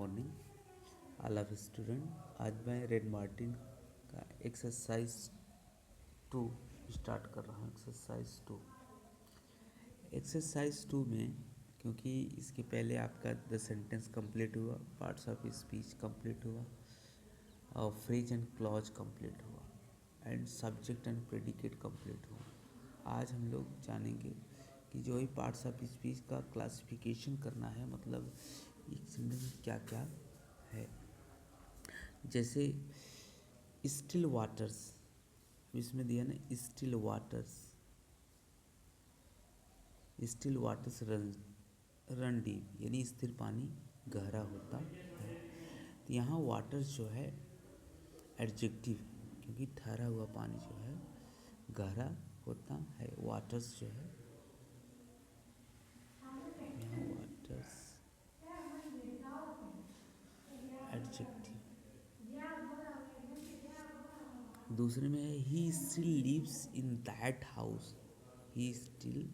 Morning all of student. आज मैं red Martin का एक्सरसाइज 2 स्टार्ट कर रहा हूँ। एक्सरसाइज 2 में, क्योंकि इसके पहले आपका द सेंटेंस कंप्लीट हुआ, पार्ट्स ऑफ स्पीच कंप्लीट हुआ और फ्रेज एंड क्लॉज कंप्लीट हुआ and subject and predicate complete हुआ। आज हम लोग जानेंगे कि जो ही पार्ट्स ऑफ स्पीच का क्लासिफिकेशन करना है, मतलब एक सेंटेंस में क्या क्या है। जैसे स्टिल वाटर्स, इसमें दिया ना स्टिल वाटर्स रन डीप, यानी स्थिर पानी गहरा होता है। तो यहाँ वाटर्स जो है एडजेक्टिव है, क्योंकि ठहरा हुआ पानी जो है गहरा होता है। वाटर्स जो है यहाँ वाटर्स एडजेक्टिव। दूसरे में है he still lives in that house. He still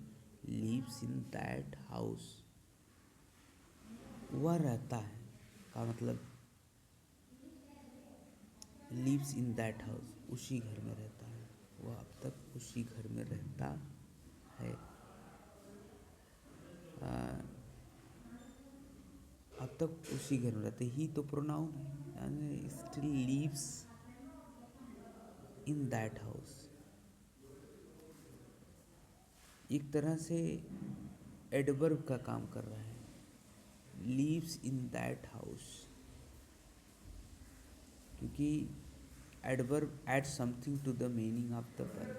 lives in that house, वह रहता है का मतलब लिव्स इन दैट हाउस, उसी घर में रहता है, वह अब तक उसी घर में रहता है। अब तक उसी घर में रहते, ही तो प्रोनाउन है, यानी still lives in that house एक तरह से एडवर्ब का काम कर रहा है। लिव्स इन दैट हाउस, क्योंकि adverb add something to the meaning of the verb.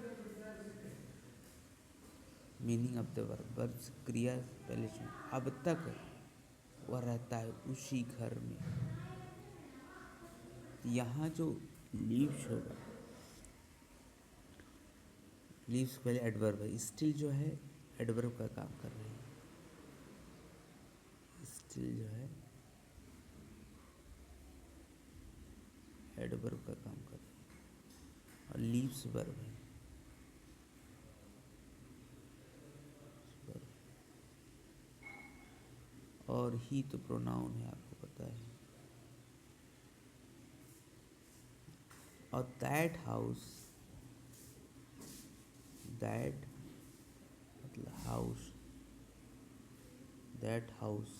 Meaning of the verb क्रिया पहले सुन, अब तक वह रहता है उसी घर में। यहाँ जो लीव्स होगा, लीव्स पहले एडवर्ब है, स्टिल जो है एडवर्ब का काम कर रही है। स्टिल जो है एडवर्ब का काम कर रही है और लीव्स वर्ब है। और ही तो प्रोनाउन है, आपको पता है। और दैट हाउस, दैट मतलब हाउस, दैट हाउस,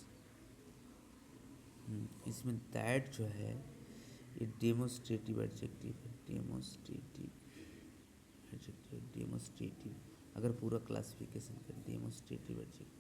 इसमें दैट जो है ये डेमोस्ट्रेटिव एडजेक्टिव है। डेमोस्ट्रेटिव अगर पूरा क्लासिफिकेशन करें, demonstrative adjective.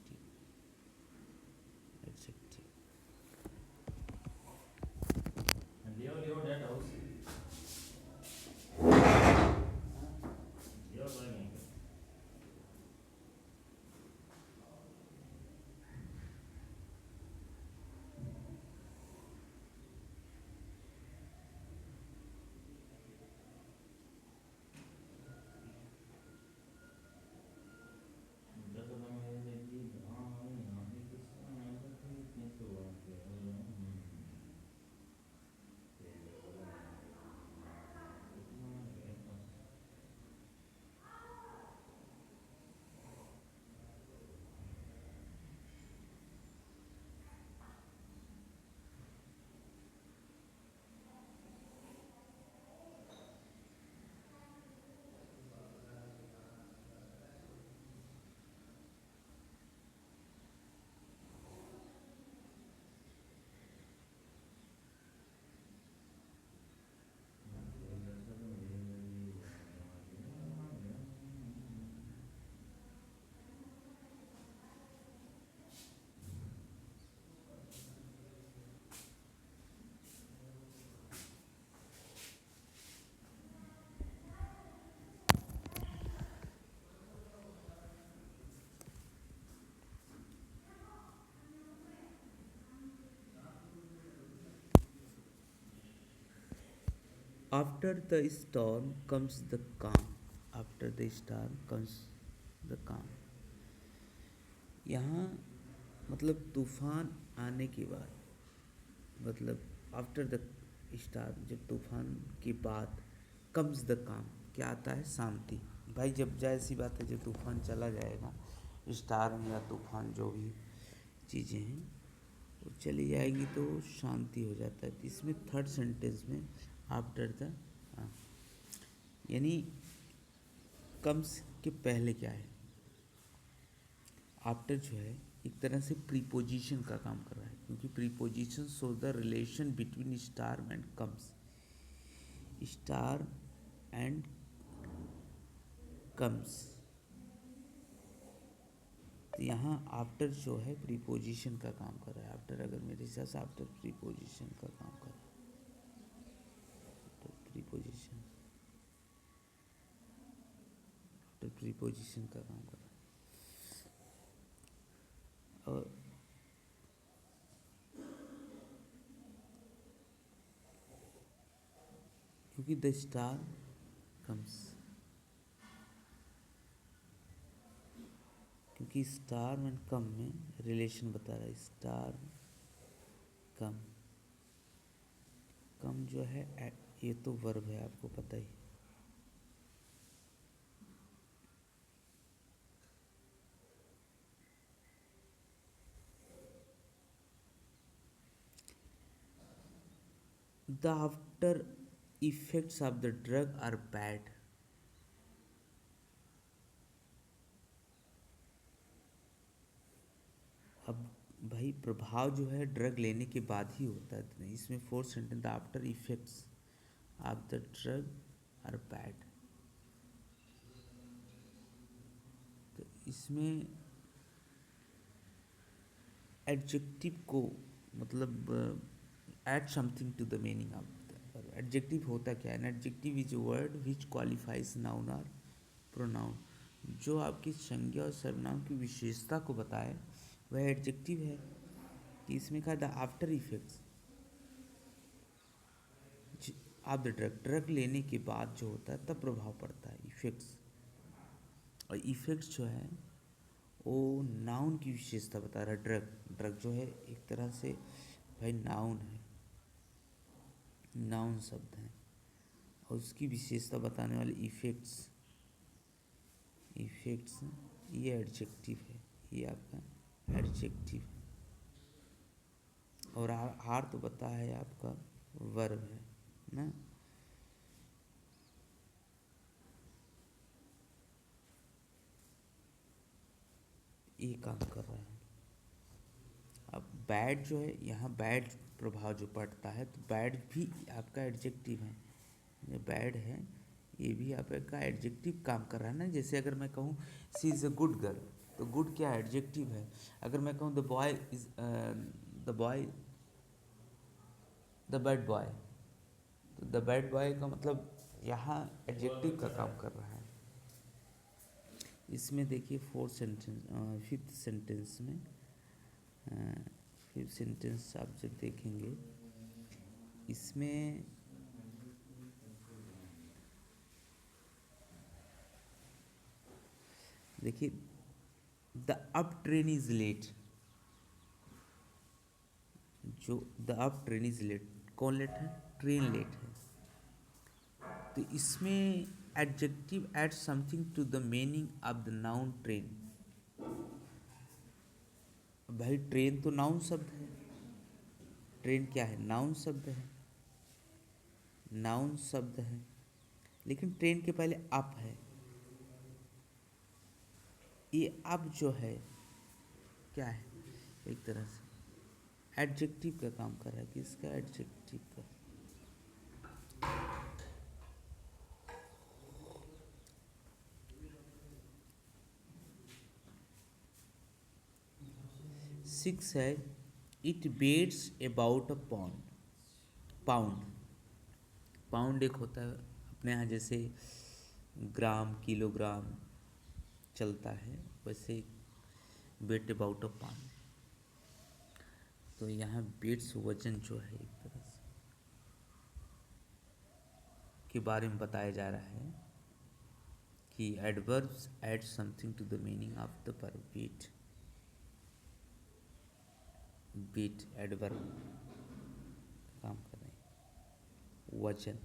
After the storm comes the calm. After the storm comes the calm. यहाँ मतलब तूफान आने के बाद, मतलब आफ्टर द स्टार्म, जब तूफान के बाद कम्स द काम, क्या आता है? शांति। भाई जब जाहिर सी बात है, जब तूफान चला जाएगा, स्टार्म या तूफान जो भी चीज़ें हैं तो चली जाएगी तो शांति हो जाता है। तो इसमें थर्ड सेंटेंस में आफ्टर द, यानी कम्स के पहले क्या है, आफ्टर जो है एक तरह से प्रीपोजिशन का काम कर रहा है, क्योंकि preposition show the relation between star and comes, star and comes. तो यहाँ आफ्टर जो है प्रीपोजिशन का काम कर रहा है। आफ्टर अगर मेरे हिसाब से आफ्टर प्रीपोजिशन का काम कर रहा है, प्रीपोजिशन, आफ्टर प्रीपोजिशन का काम कर रहा है। और क्योंकि द स्टार कम्स, क्योंकि स्टार एंड कम में रिलेशन बता रहा है। स्टार कम, कम जो है ये तो वर्ब है, आपको पता ही। The after effects of the drug are bad. अब भाई प्रभाव जो है ड्रग लेने के बाद ही होता है। इसमें fourth sentence, the after effects of the drug are bad. तो इसमें एडजेक्टिव को मतलब add something to the meaning of the adjective होता क्या है। Adjective is a word which qualifies noun और प्रोनाउन। जो आपकी संज्ञा और सर्वनाम की विशेषता को बताए वह एडजेक्टिव है। कि इसमें कहा the after effects of the drug, drug लेने के बाद जो होता है तब प्रभाव पड़ता है, इफेक्ट्स। और इफेक्ट्स जो है वो नाउन की विशेषता बता रहा है। ड्रग, ड्रग जो है एक तरह से भाई नाउन है, नाउन शब्द है, और उसकी विशेषता बताने वाले इफेक्ट्स, इफेक्ट्स ये एडजेक्टिव है, ये आपका एडजेक्टिव है। और आर तो बता है आपका वर्ब है ना। ये काम कर रहा है। अब बैड जो है, यहाँ बैड प्रभाव जो पड़ता है, तो बैड भी आपका एडजेक्टिव है। ये बैड है, ये भी आपका एडजेक्टिव काम कर रहा है ना। जैसे अगर मैं कहूँ सी इज़ अ गुड गर्ल, तो गुड क्या एडजेक्टिव है। अगर मैं कहूँ the boy is the boy, the bad boy, तो द बैड बॉय का मतलब यहाँ एडजेक्टिव का काम कर रहा है। इसमें देखिए फोर्थ सेंटेंस, फिफ्थ सेंटेंस में, फिफ्थ सेंटेंस आप जब देखेंगे इसमें देखिए the up train is late. जो the up train is late, कौन लेट है, ट्रेन लेट है। तो इसमें adjective add something to the meaning of the noun train. भाई ट्रेन तो नाउन शब्द है, ट्रेन क्या है, नाउन शब्द है, नाउन शब्द है। लेकिन ट्रेन के पहले अप है। ये अप जो है क्या है, एक तरह से एडजेक्टिव का काम कर रहा है। किसका, एडजेक्टिव का। सिक्स है, it bets about a pound. Pound, pound एक होता है अपने यहाँ जैसे ग्राम किलोग्राम चलता है, वैसे बेट अबाउट अ पाउंड। तो यहाँ बेट्स वजन जो है एक तरह से के बारे में बताया जा रहा है कि adverbs add something to the meaning of the verb beat. Beat adverb काम कर रहे हैं। वचन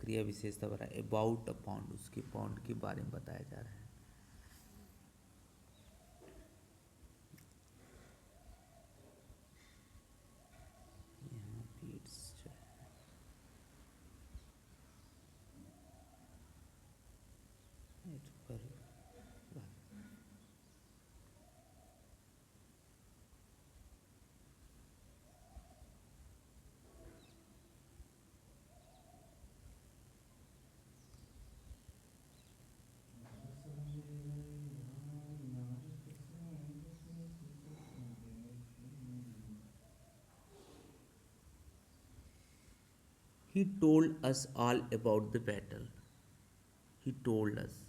क्रिया विशेषता बता अबाउट अ पाउंड, उसके पाउंड के बारे में बताया जा रहा है। He told us all about the battle. He told us,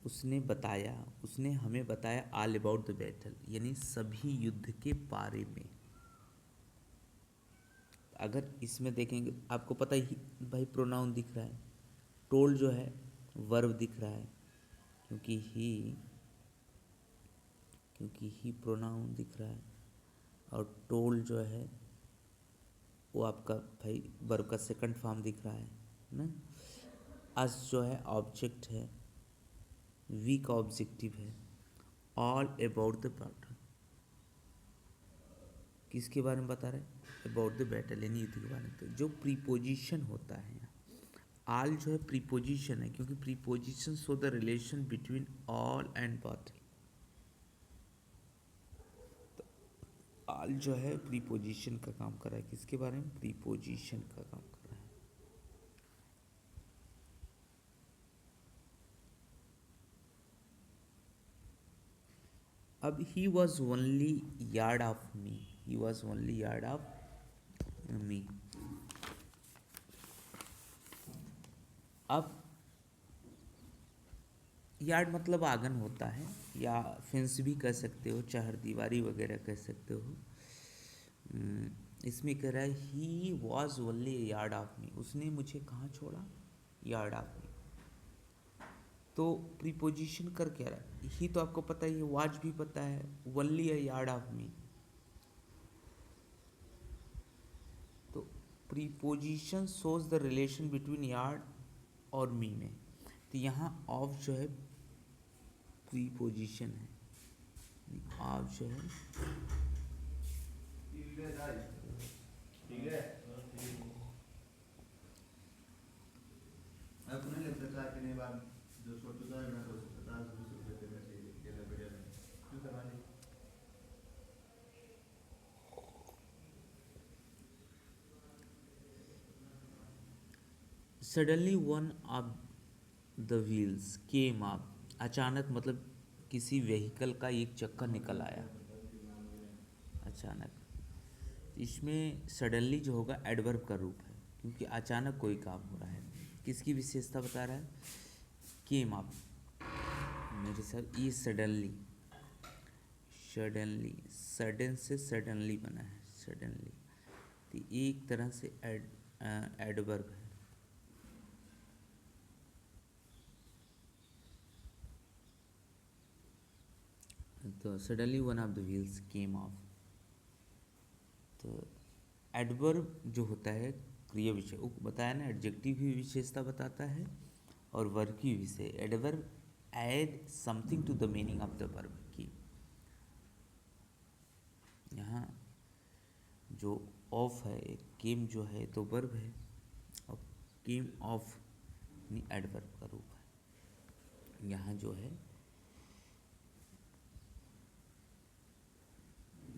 उसने बताया, उसने हमें बताया ऑल अबाउट द बैटल, यानी सभी युद्ध के बारे में। अगर इसमें देखेंगे आपको पता ही भाई प्रोनाउन दिख रहा है, टोल्ड जो है वर्ब दिख रहा है, क्योंकि ही प्रोनाउन दिख रहा है, और टोल्ड जो है वो आपका भाई वर्ब का सेकंड फॉर्म दिख रहा है ना। अस जो है ऑब्जेक्ट है, वी का ऑब्जेक्टिव है, ऑल अबाउट द बैटल किसके बारे में बता रहे हैं, अबाउट द बैटल यानी युद्ध के बारे में। तो जो प्रीपोजिशन होता है ऑल जो है प्रीपोजिशन है, क्योंकि preposition show the relation between all and battle. तो ऑल जो है प्रीपोजिशन का काम कर रहा है, किसके बारे में, प्रीपोजिशन का काम कर रहा है। अब he was only yard of me, he was only yard of मी। अब यार्ड मतलब आंगन होता है, या फेंस भी कह सकते हो, चार दीवारी वगैरह कह सकते हो। इसमें कह रहा है he was only yard of मी, उसने मुझे कहाँ छोड़ा, यार्ड ऑफ मी। तो प्रीपोजिशन कर क्या रहा है, ही तो आपको पता ही है, वॉज भी पता है, only a yard of me. तो preposition shows the relation between yard और मी में। तो यहाँ ऑफ जो है प्रीपोजिशन है, ऑफ जो है suddenly one of the wheels came up, अचानक मतलब किसी व्हीकल का एक चक्का निकल आया अचानक। इसमें सडनली जो होगा एडवर्ब का रूप है, क्योंकि अचानक कोई काम हो रहा है। किसकी विशेषता बता रहा है, केम अप, मेरे साथ ये सडनली, सडनली सडन से सडनली बना है, सडनली तो एक तरह से एडवर्ब है। तो suddenly one of the wheels came of, तो एडवर्ब जो होता है क्रिया विशेष, वो बताया ना, एडजेक्टिव भी विशेषता बताता है और वर्ब की विशेष। Adverb add something to the meaning of the verb की। यहाँ जो ऑफ है, केम जो है तो वर्ब है, और केम ऑफ एडवर्ब का रूप है। यहाँ जो है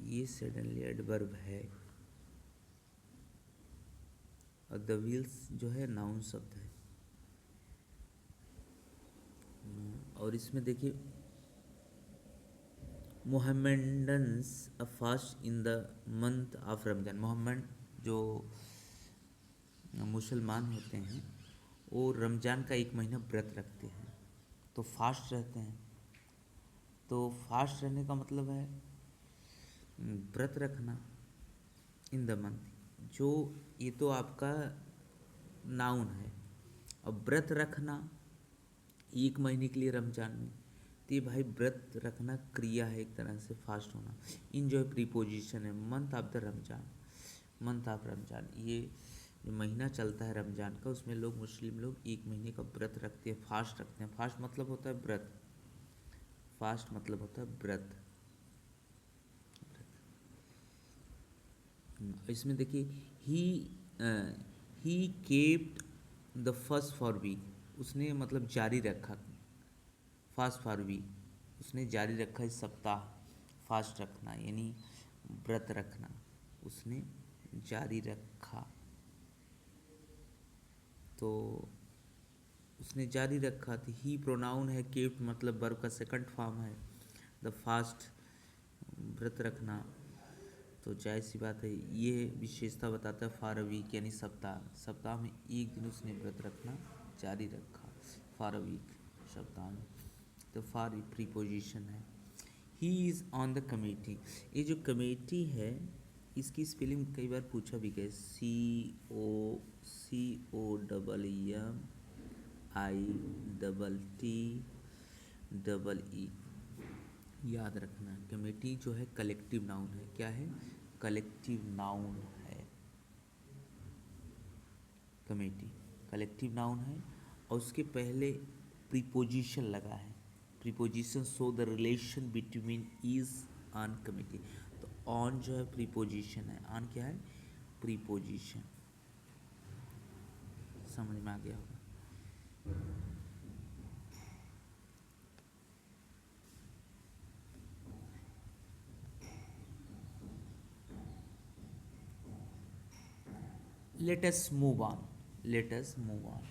ये सडनली एडवर्ब है, और द व्हील्स जो है नाउन शब्द है। और इसमें देखिए Mohammedans a fast in the month of Ramzan, Mohammad जो मुसलमान होते हैं वो रमजान का एक महीना व्रत रखते हैं, तो फास्ट रहते हैं। तो फास्ट रहने का मतलब है व्रत रखना इन द मंथ, जो ये तो आपका नाउन है। अब व्रत रखना एक महीने के लिए रमजान में, तो ये भाई व्रत रखना क्रिया है एक तरह से, फास्ट होना। इन जो है प्रीपोजिशन है, month of the Ramzan, month of Ramzan, ये जो महीना चलता है रमजान का, उसमें लोग मुस्लिम लोग एक महीने का व्रत रखते हैं, फास्ट रखते हैं। फास्ट मतलब होता है व्रत, फास्ट मतलब होता है व्रत। इसमें देखिए he kept the first for week, उसने मतलब जारी रखा, फास्ट फॉर वीक उसने जारी रखा, इस सप्ताह फास्ट रखना यानी व्रत रखना उसने जारी रखा। तो उसने जारी रखा, तो ही प्रोनाउन है, केप्ट मतलब वर्ब का सेकंड फॉर्म है, द फास्ट व्रत रखना। तो जाहिर सी बात है ये विशेषता बताता है फॉर अ वीक यानी सप्ताह, सप्ताह में एक दिन उसने व्रत रखना जारी रखा, फॉर अ वीक सप्ताह में। तो फॉर प्रीपोजिशन है। He is on the committee, ये जो कमेटी है इसकी स्पेलिंग कई बार पूछा भी गया, COCOMITTE, याद रखना। कमेटी जो है कलेक्टिव नाउन है, क्या है, कलेक्टिव नाउन है। कमेटी कलेक्टिव नाउन है और उसके पहले प्रीपोजिशन लगा है। Preposition show the relation between is on committee. तो ऑन जो है प्रीपोजिशन है, ऑन क्या है, प्रीपोजिशन। समझ में आ गया होगा। Let us move on, let us move on,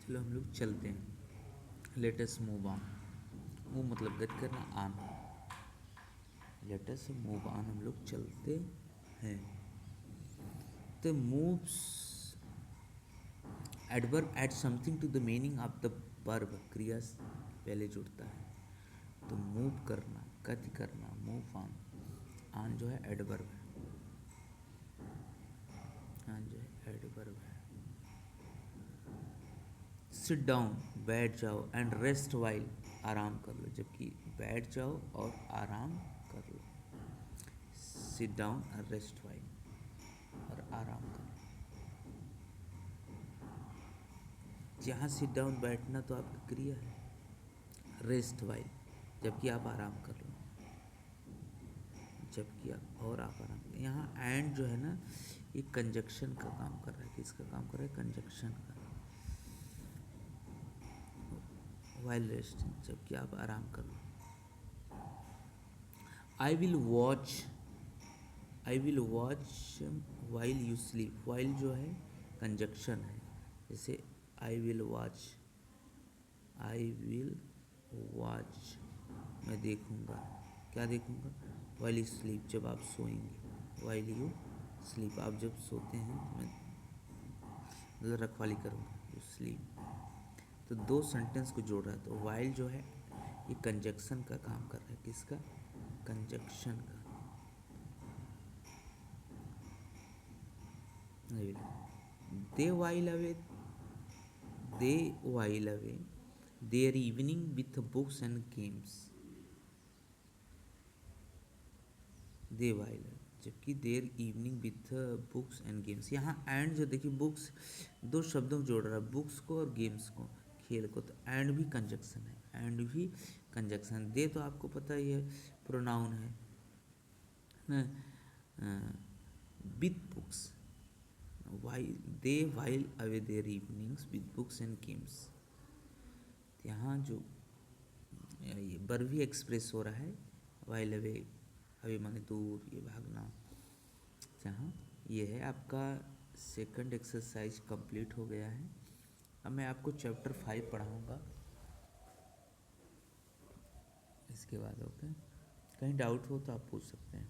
चलो हम लोग चलते हैं। Let us move on, move मतलब गति करना, on, let us move on, हम लोग चलते हैं। तो moves adverb add something to the meaning of the verb, क्रिया से पहले जुड़ता है। तो मूव करना, गति करना, मूव ऑन जो है एडवर्ब है, ऑन जो है एडवर्ब है। सिट डाउन बैठ जाओ, एंड रेस्ट वाइल आराम कर लो, जबकि बैठ जाओ और आराम कर लो। सिट डाउन और रेस्ट वाइल और आराम कर लो। जहाँ सिट डाउन बैठना तो आपकी क्रिया है, रेस्ट वाइल जबकि आप आराम कर लो, जबकि आप और आप आराम कर। यहाँ एंड जो है ना ये कंजक्शन का काम कर रहा है, किसका काम कर रहा है, कंजक्शन का। वाइल रेस्टिंग जबकि आप आराम कर लो। I will watch, I will watch while you sleep, while जो है कंजक्शन है। जैसे I will watch, I will watch मैं देखूँगा, क्या देखूँगा, वाइल यू स्लीप जब आप सोएंगे, वाइल यू स्लीप आप जब सोते हैं तो मैं मतलब रखवाली करूँगा, यू स्लीप। तो दो सेंटेंस को जोड़ रहा है। तो वाइल जो है ये कंजक्शन का काम कर रहा है, किसका, कंजक्शन का। They while away, they while away their evening with books and games, they while जबकि their evening with books and games. यहाँ एंड जो देखिए बुक्स दो शब्दों को जोड़ रहा है, बुक्स को और गेम्स को, खेल को। तो एंड भी कंजक्शन है, एंड भी कंजक्शन। दे तो आपको पता ही है प्रोनाउन है ना, with books, while they while away their evenings with books and games. यहाँ जो ये वर्ब भी एक्सप्रेस हो रहा है, वाइल अवे, अवे माने दूर, ये भागना। जहाँ ये है आपका सेकंड एक्सरसाइज कंप्लीट हो गया है। अब मैं आपको चैप्टर 5 पढ़ाऊँगा इसके बाद। ओके, कहीं डाउट हो तो आप पूछ सकते हैं।